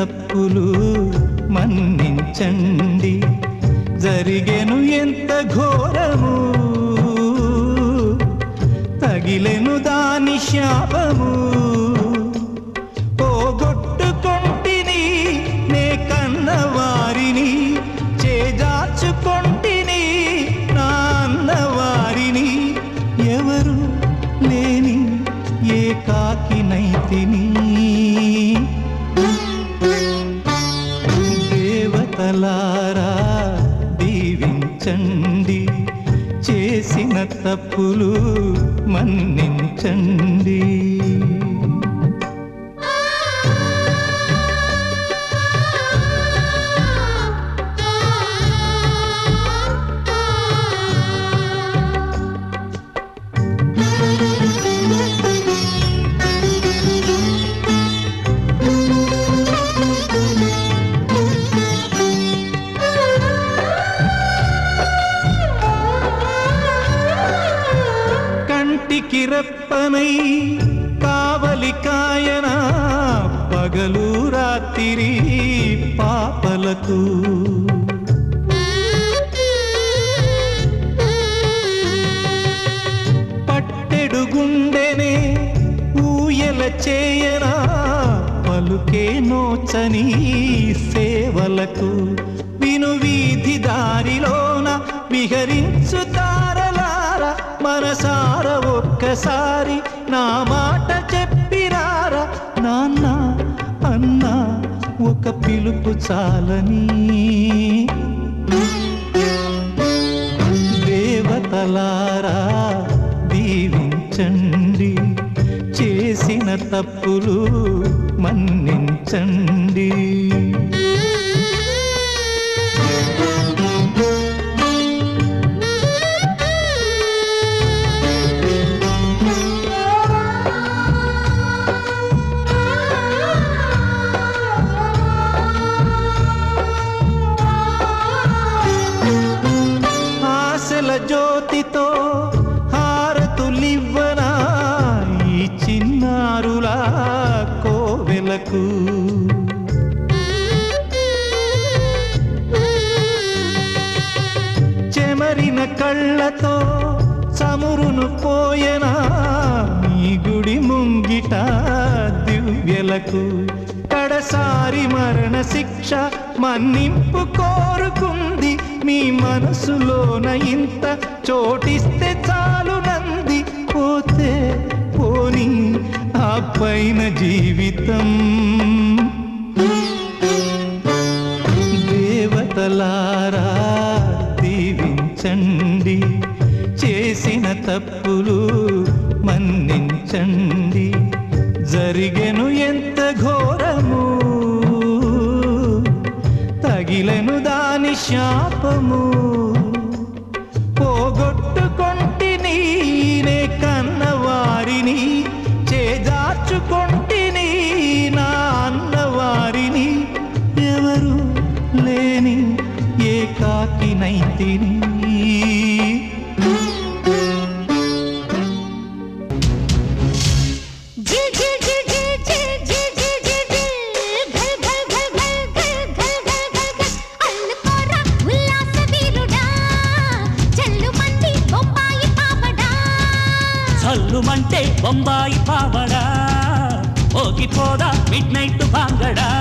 తప్పులు మన్నించండి, జరిగెను ఎంత ఘోరము, తగిలెను దాని శాపము. పోగొట్టుకొంటిని నే కన్నవారిని, చేజార్చుకొంటిని నా అన్నవారిని, ఎవరు లేని ఏకాకినైతిని. దేవతలారా దీవించండి, చేసిన తప్పులు మన్నించండి. కంటికి రెప్పనై కావలి కాయన, పగలు రాత్రి పాపలకు. పట్టెడు గుండెనే ఊయల చేయనా, పలుకే నోచని సేవలకు. విను వీధి దారిలోన విహరించు తారలార, మనసార ఒక్కసారి నా మాట చెప్పిరారా. నాన్న అన్న ఒక పిలుపు చాలని. దేవతలారా దీవించండి, చేసిన తప్పులు మన్నించండి. జ్యోతితో హారతులివ్వనా ఈ చిన్నారులా కోవెలకు. చెమరిన కళ్ళతో చమురును పోయనా మీ గుడి ముంగిట దివ్యలకు. కడసారి మరణ శిక్ష మన్నింపు కోరుకుంది, మీ మనసులోన ఇంత చోటిస్తే చాలునంది. పోతే పోని ఆ పైన జీవితం. దేవతలారా దీవించండి, చేసిన తప్పులు మన్నించండి. జరిగెను ఎంత ఘోరము, తగిలెను దాని శాపము. పోగొట్టుకొంటిని నే కన్నవారిని, చేజార్చుకొంటిని నా అన్నవారిని, ఎవరు లేని ఏకాకినైతిని. చల్లుమంటే బొంబాయి పావడా, ఓగిపోదా మిడ్ నైట్ భాంగడా.